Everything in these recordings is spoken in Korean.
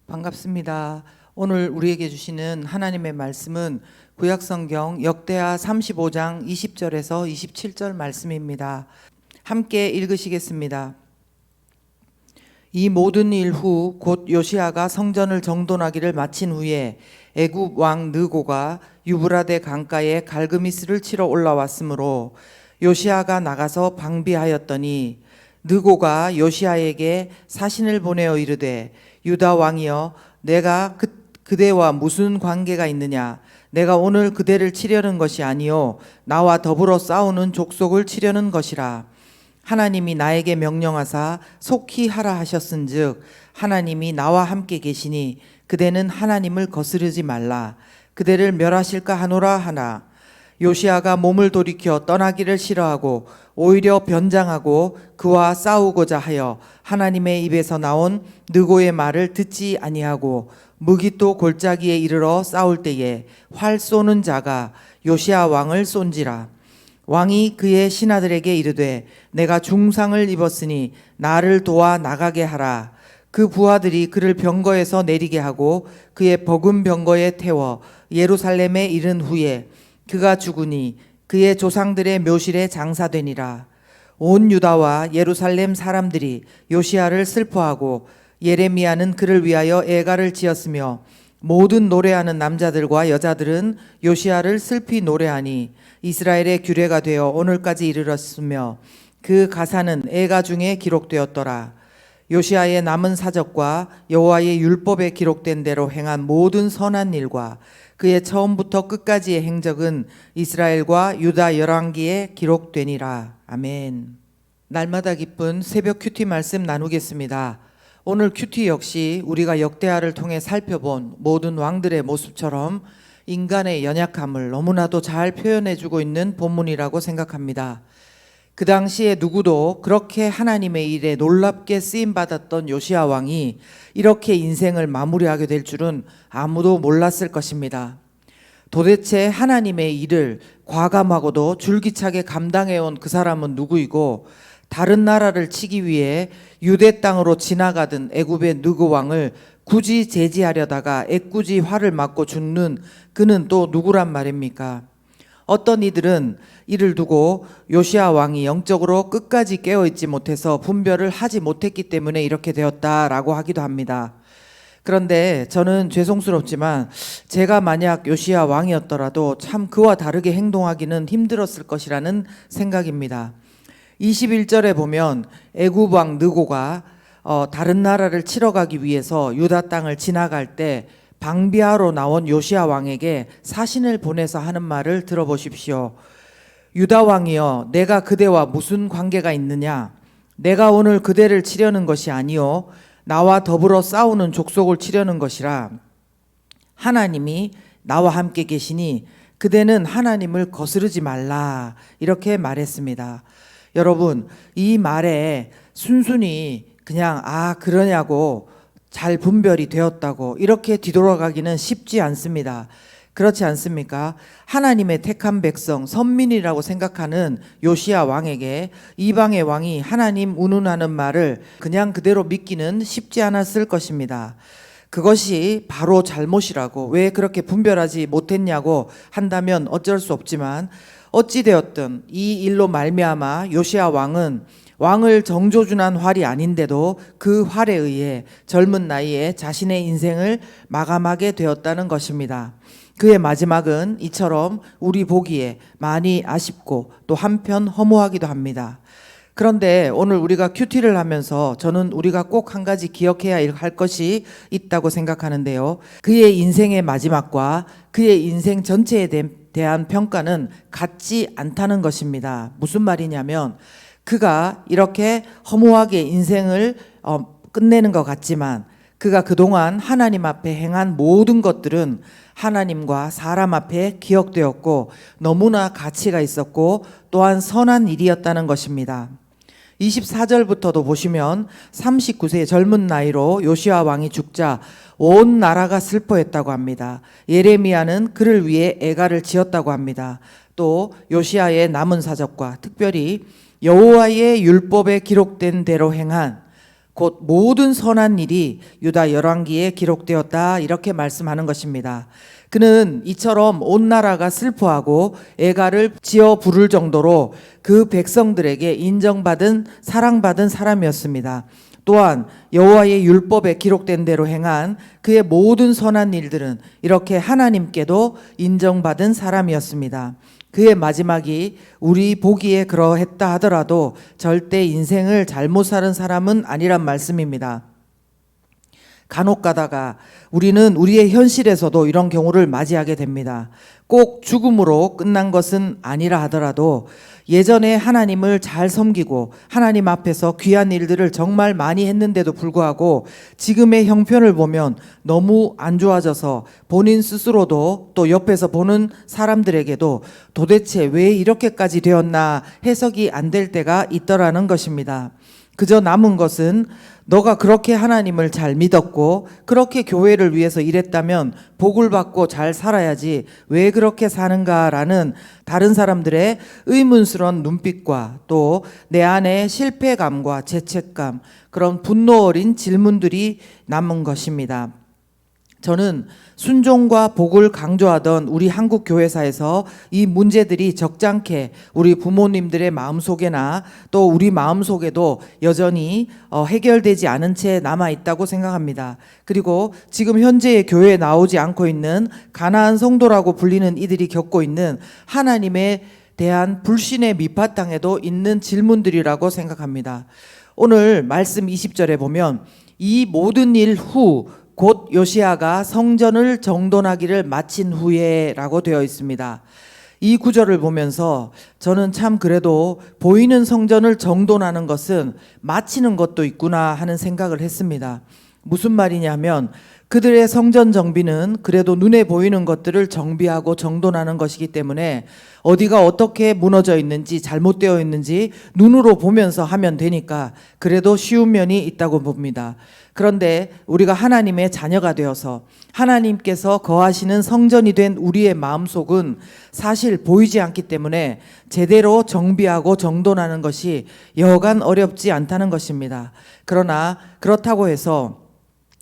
반갑습니다. 오늘 우리에게 주시는 하나님의 말씀은 구약성경 역대하 35장 20절에서 27절 말씀입니다. 함께 읽으시겠습니다. 이 모든 일 후 곧 요시아가 성전을 정돈하기를 마친 후에 애굽 왕 느고가 유브라데 강가에 갈그미스를 치러 올라왔으므로 요시아가 나가서 방비하였더니 느고가 요시아에게 사신을 보내어 이르되 유다 왕이여 내가 그대와 무슨 관계가 있느냐? 내가 오늘 그대를 치려는 것이 아니요 나와 더불어 싸우는 족속을 치려는 것이라. 하나님이 나에게 명령하사 속히 하라 하셨은즉 하나님이 나와 함께 계시니 그대는 하나님을 거스르지 말라. 그대를 멸하실까 하노라 하나. 요시아가 몸을 돌이켜 떠나기를 싫어하고 오히려 변장하고 그와 싸우고자 하여 하나님의 입에서 나온 느고의 말을 듣지 아니하고 무기또 골짜기에 이르러 싸울 때에 활 쏘는 자가 요시아 왕을 쏜지라. 왕이 그의 신하들에게 이르되 내가 중상을 입었으니 나를 도와 나가게 하라. 그 부하들이 그를 병거에서 내리게 하고 그의 버금 병거에 태워 예루살렘에 이른 후에 그가 죽으니 그의 조상들의 묘실에 장사되니라. 온 유다와 예루살렘 사람들이 요시아를 슬퍼하고 예레미야는 그를 위하여 애가를 지었으며 모든 노래하는 남자들과 여자들은 요시아를 슬피 노래하니 이스라엘의 규례가 되어 오늘까지 이르렀으며 그 가사는 애가 중에 기록되었더라. 요시아의 남은 사적과 여호와의 율법에 기록된 대로 행한 모든 선한 일과 그의 처음부터 끝까지의 행적은 이스라엘과 유다 열왕기에 기록되니라. 아멘. 날마다 기쁜 새벽 큐티 말씀 나누겠습니다. 오늘 큐티 역시 우리가 역대하를 통해 살펴본 모든 왕들의 모습처럼 인간의 연약함을 너무나도 잘 표현해주고 있는 본문이라고 생각합니다. 그 당시에 누구도 그렇게 하나님의 일에 놀랍게 쓰임받았던 요시아 왕이 이렇게 인생을 마무리하게 될 줄은 아무도 몰랐을 것입니다. 도대체 하나님의 일을 과감하고도 줄기차게 감당해온 그 사람은 누구이고 다른 나라를 치기 위해 유대 땅으로 지나가던 애굽의 느고 왕을 굳이 제지하려다가 애꿎이 화를 맞고 죽는 그는 또 누구란 말입니까? 어떤 이들은 이를 두고 요시아 왕이 영적으로 끝까지 깨어있지 못해서 분별을 하지 못했기 때문에 이렇게 되었다라고 하기도 합니다. 그런데 저는 죄송스럽지만 제가 만약 요시아 왕이었더라도 참 그와 다르게 행동하기는 힘들었을 것이라는 생각입니다. 21절에 보면 애굽 왕 느고가 다른 나라를 치러 가기 위해서 유다 땅을 지나갈 때 방비하러 나온 요시아 왕에게 사신을 보내서 하는 말을 들어보십시오. 유다 왕이여 내가 그대와 무슨 관계가 있느냐? 내가 오늘 그대를 치려는 것이 아니요 나와 더불어 싸우는 족속을 치려는 것이라. 하나님이 나와 함께 계시니 그대는 하나님을 거스르지 말라. 이렇게 말했습니다. 여러분, 이 말에 순순히 그냥 그러냐고 잘 분별이 되었다고 이렇게 뒤돌아가기는 쉽지 않습니다. 그렇지 않습니까? 하나님의 택한 백성, 선민이라고 생각하는 요시아 왕에게 이방의 왕이 하나님 운운하는 말을 그냥 그대로 믿기는 쉽지 않았을 것입니다. 그것이 바로 잘못이라고 왜 그렇게 분별하지 못했냐고 한다면 어쩔 수 없지만 어찌되었든 이 일로 말미암아 요시아 왕은 왕을 정조준한 활이 아닌데도 그 활에 의해 젊은 나이에 자신의 인생을 마감하게 되었다는 것입니다. 그의 마지막은 이처럼 우리 보기에 많이 아쉽고 또 한편 허무하기도 합니다. 그런데 오늘 우리가 큐티를 하면서 저는 우리가 꼭 한 가지 기억해야 할 것이 있다고 생각하는데요. 그의 인생의 마지막과 그의 인생 전체에 대한 평가는 같지 않다는 것입니다. 무슨 말이냐면 그가 이렇게 허무하게 인생을 끝내는 것 같지만 그가 그동안 하나님 앞에 행한 모든 것들은 하나님과 사람 앞에 기억되었고 너무나 가치가 있었고 또한 선한 일이었다는 것입니다. 24절부터도 보시면 39세의 젊은 나이로 요시아 왕이 죽자 온 나라가 슬퍼했다고 합니다. 예레미야는 그를 위해 애가를 지었다고 합니다. 또 요시아의 남은 사적과 특별히 여호와의 율법에 기록된 대로 행한 곧 모든 선한 일이 유다 열왕기에 기록되었다 이렇게 말씀하는 것입니다. 그는 이처럼 온 나라가 슬퍼하고 애가를 지어 부를 정도로 그 백성들에게 인정받은 사랑받은 사람이었습니다. 또한 여호와의 율법에 기록된 대로 행한 그의 모든 선한 일들은 이렇게 하나님께도 인정받은 사람이었습니다. 그의 마지막이 우리 보기에 그러했다 하더라도 절대 인생을 잘못 사는 사람은 아니란 말씀입니다. 간혹 가다가 우리는 우리의 현실에서도 이런 경우를 맞이하게 됩니다. 꼭 죽음으로 끝난 것은 아니라 하더라도 예전에 하나님을 잘 섬기고 하나님 앞에서 귀한 일들을 정말 많이 했는데도 불구하고 지금의 형편을 보면 너무 안 좋아져서 본인 스스로도 또 옆에서 보는 사람들에게도 도대체 왜 이렇게까지 되었나 해석이 안 될 때가 있더라는 것입니다. 그저 남은 것은 너가 그렇게 하나님을 잘 믿었고 그렇게 교회를 위해서 일했다면 복을 받고 잘 살아야지 왜 그렇게 사는가라는 다른 사람들의 의문스러운 눈빛과 또 내 안에 실패감과 죄책감, 그런 분노 어린 질문들이 남은 것입니다. 저는 순종과 복을 강조하던 우리 한국 교회사에서 이 문제들이 적잖게 우리 부모님들의 마음속에나 또 우리 마음속에도 여전히 해결되지 않은 채 남아있다고 생각합니다. 그리고 지금 현재의 교회에 나오지 않고 있는 가나안 성도라고 불리는 이들이 겪고 있는 하나님에 대한 불신의 밑바탕에도 있는 질문들이라고 생각합니다. 오늘 말씀 20절에 보면 이 모든 일 후 곧 요시야가 성전을 정돈하기를 마친 후에 라고 되어 있습니다. 이 구절을 보면서 저는 참 그래도 보이는 성전을 정돈하는 것은 마치는 것도 있구나 하는 생각을 했습니다. 무슨 말이냐면 그들의 성전 정비는 그래도 눈에 보이는 것들을 정비하고 정돈하는 것이기 때문에 어디가 어떻게 무너져 있는지 잘못되어 있는지 눈으로 보면서 하면 되니까 그래도 쉬운 면이 있다고 봅니다. 그런데 우리가 하나님의 자녀가 되어서 하나님께서 거하시는 성전이 된 우리의 마음속은 사실 보이지 않기 때문에 제대로 정비하고 정돈하는 것이 여간 어렵지 않다는 것입니다. 그러나 그렇다고 해서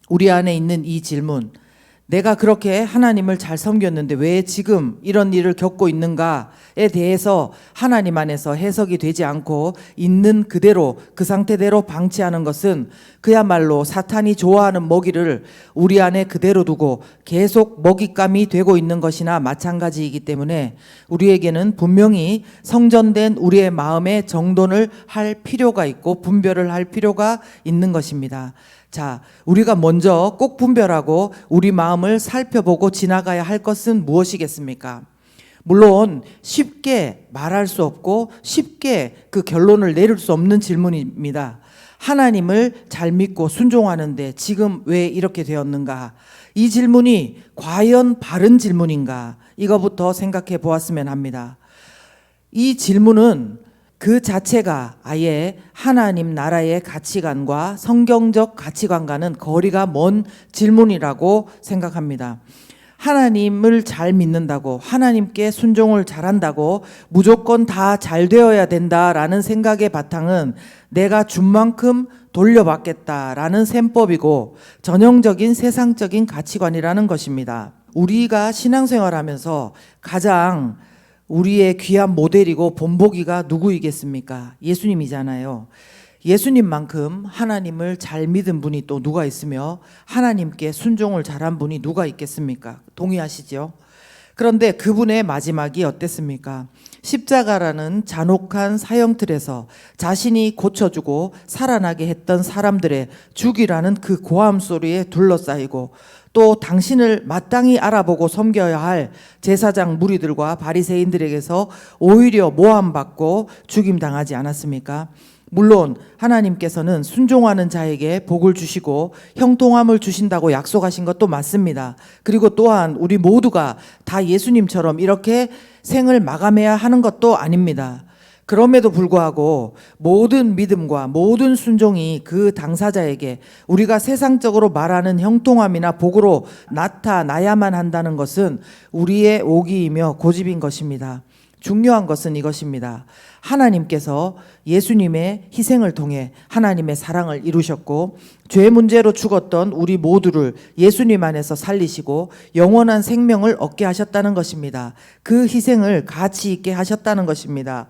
우리 안에 있는 이 질문, 내가 그렇게 하나님을 잘 섬겼는데 왜 지금 이런 일을 겪고 있는가에 대해서 하나님 안에서 해석이 되지 않고 있는 그대로 그 상태대로 방치하는 것은 그야말로 사탄이 좋아하는 먹이를 우리 안에 그대로 두고 계속 먹잇감이 되고 있는 것이나 마찬가지이기 때문에 우리에게는 분명히 성전된 우리의 마음의 정돈을 할 필요가 있고 분별을 할 필요가 있는 것입니다. 자, 우리가 먼저 꼭 분별하고 우리 마음을 살펴보고 지나가야 할 것은 무엇이겠습니까? 물론 쉽게 말할 수 없고 쉽게 그 결론을 내릴 수 없는 질문입니다. 하나님을 잘 믿고 순종하는데 지금 왜 이렇게 되었는가? 이 질문이 과연 바른 질문인가? 이거부터 생각해 보았으면 합니다. 이 질문은 그 자체가 아예 하나님 나라의 가치관과 성경적 가치관과는 거리가 먼 질문이라고 생각합니다. 하나님을 잘 믿는다고, 하나님께 순종을 잘한다고 무조건 다 잘 되어야 된다라는 생각의 바탕은 내가 준 만큼 돌려받겠다라는 셈법이고 전형적인 세상적인 가치관이라는 것입니다. 우리가 신앙생활하면서 가장 우리의 귀한 모델이고 본보기가 누구이겠습니까? 예수님이잖아요. 예수님만큼 하나님을 잘 믿은 분이 또 누가 있으며 하나님께 순종을 잘한 분이 누가 있겠습니까? 동의하시죠? 그런데 그분의 마지막이 어땠습니까? 십자가라는 잔혹한 사형틀에서 자신이 고쳐주고 살아나게 했던 사람들의 죽이라는 그 고함 소리에 둘러싸이고 또 당신을 마땅히 알아보고 섬겨야 할 제사장 무리들과 바리새인들에게서 오히려 모함받고 죽임당하지 않았습니까? 물론 하나님께서는 순종하는 자에게 복을 주시고 형통함을 주신다고 약속하신 것도 맞습니다. 그리고 또한 우리 모두가 다 예수님처럼 이렇게 생을 마감해야 하는 것도 아닙니다. 그럼에도 불구하고 모든 믿음과 모든 순종이 그 당사자에게 우리가 세상적으로 말하는 형통함이나 복으로 나타나야만 한다는 것은 우리의 오기이며 고집인 것입니다. 중요한 것은 이것입니다. 하나님께서 예수님의 희생을 통해 하나님의 사랑을 이루셨고 죄 문제로 죽었던 우리 모두를 예수님 안에서 살리시고 영원한 생명을 얻게 하셨다는 것입니다. 그 희생을 가치 있게 하셨다는 것입니다.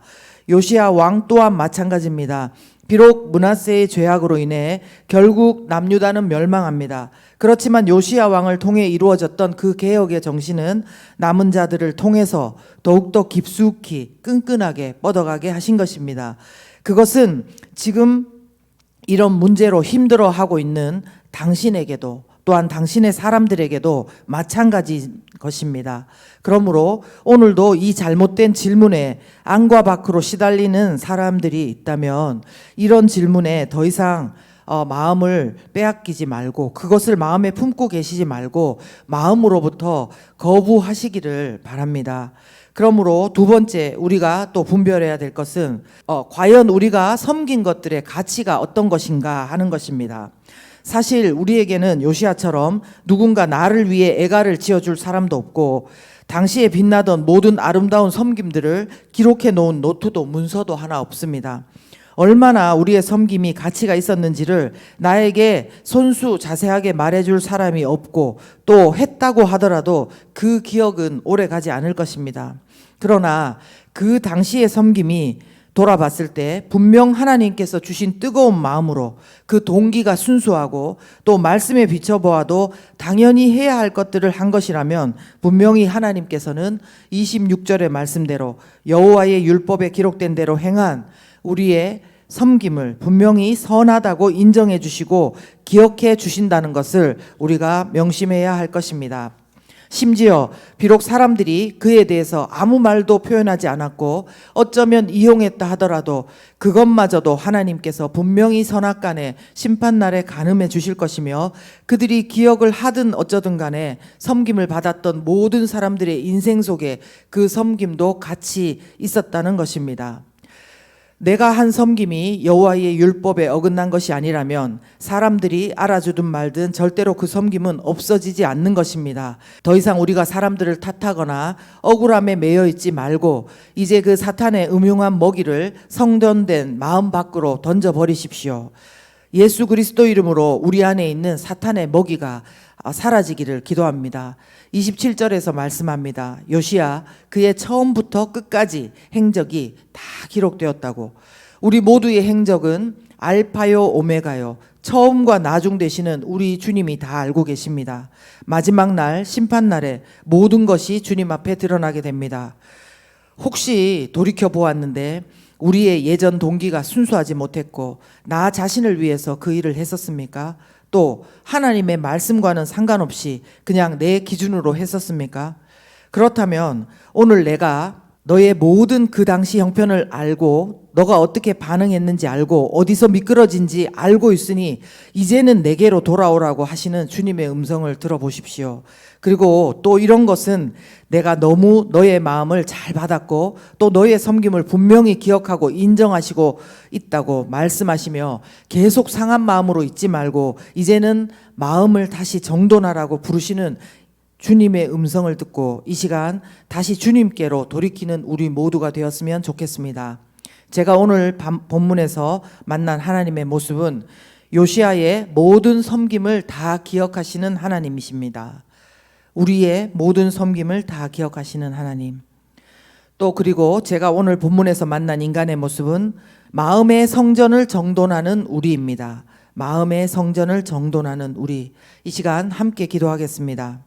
요시야 왕 또한 마찬가지입니다. 비록 므낫세의 죄악으로 인해 결국 남유다는 멸망합니다. 그렇지만 요시야 왕을 통해 이루어졌던 그 개혁의 정신은 남은 자들을 통해서 더욱더 깊숙이 끈끈하게 뻗어가게 하신 것입니다. 그것은 지금 이런 문제로 힘들어하고 있는 당신에게도 또한 당신의 사람들에게도 마찬가지인 것입니다. 그러므로 오늘도 이 잘못된 질문에 안과 밖으로 시달리는 사람들이 있다면 이런 질문에 더 이상 마음을 빼앗기지 말고 그것을 마음에 품고 계시지 말고 마음으로부터 거부하시기를 바랍니다. 그러므로 두 번째 우리가 또 분별해야 될 것은 과연 우리가 섬긴 것들의 가치가 어떤 것인가 하는 것입니다. 사실 우리에게는 요시야처럼 누군가 나를 위해 애가를 지어줄 사람도 없고 당시에 빛나던 모든 아름다운 섬김들을 기록해 놓은 노트도 문서도 하나 없습니다. 얼마나 우리의 섬김이 가치가 있었는지를 나에게 손수 자세하게 말해줄 사람이 없고 또 했다고 하더라도 그 기억은 오래 가지 않을 것입니다. 그러나 그 당시의 섬김이 돌아봤을 때 분명 하나님께서 주신 뜨거운 마음으로 그 동기가 순수하고 또 말씀에 비춰보아도 당연히 해야 할 것들을 한 것이라면 분명히 하나님께서는 26절의 말씀대로 여호와의 율법에 기록된 대로 행한 우리의 섬김을 분명히 선하다고 인정해 주시고 기억해 주신다는 것을 우리가 명심해야 할 것입니다. 심지어 비록 사람들이 그에 대해서 아무 말도 표현하지 않았고 어쩌면 이용했다 하더라도 그것마저도 하나님께서 분명히 선악간에 심판날에 가늠해 주실 것이며 그들이 기억을 하든 어쩌든 간에 섬김을 받았던 모든 사람들의 인생 속에 그 섬김도 같이 있었다는 것입니다. 내가 한 섬김이 여호와의 율법에 어긋난 것이 아니라면 사람들이 알아주든 말든 절대로 그 섬김은 없어지지 않는 것입니다. 더 이상 우리가 사람들을 탓하거나 억울함에 매여 있지 말고 이제 그 사탄의 음흉한 먹이를 성전된 마음 밖으로 던져버리십시오. 예수 그리스도 이름으로 우리 안에 있는 사탄의 먹이가 사라지기를 기도합니다. 27절에서 말씀합니다. 요시야 그의 처음부터 끝까지 행적이 다 기록되었다고. 우리 모두의 행적은 알파요 오메가요 처음과 나중 되시는 우리 주님이 다 알고 계십니다. 마지막 날 심판날에 모든 것이 주님 앞에 드러나게 됩니다. 혹시 돌이켜 보았는데 우리의 예전 동기가 순수하지 못했고 나 자신을 위해서 그 일을 했었습니까? 또 하나님의 말씀과는 상관없이 그냥 내 기준으로 했었습니까? 그렇다면 오늘 내가 너의 모든 그 당시 형편을 알고 너가 어떻게 반응했는지 알고 어디서 미끄러진지 알고 있으니 이제는 내게로 돌아오라고 하시는 주님의 음성을 들어보십시오. 그리고 또 이런 것은 내가 너무 너의 마음을 잘 받았고 또 너의 섬김을 분명히 기억하고 인정하시고 있다고 말씀하시며 계속 상한 마음으로 있지 말고 이제는 마음을 다시 정돈하라고 부르시는 주님의 음성을 듣고 이 시간 다시 주님께로 돌이키는 우리 모두가 되었으면 좋겠습니다. 제가 오늘 본문에서 만난 하나님의 모습은 요시야의 모든 섬김을 다 기억하시는 하나님이십니다. 우리의 모든 섬김을 다 기억하시는 하나님. 또 그리고 제가 오늘 본문에서 만난 인간의 모습은 마음의 성전을 정돈하는 우리입니다. 마음의 성전을 정돈하는 우리. 이 시간 함께 기도하겠습니다.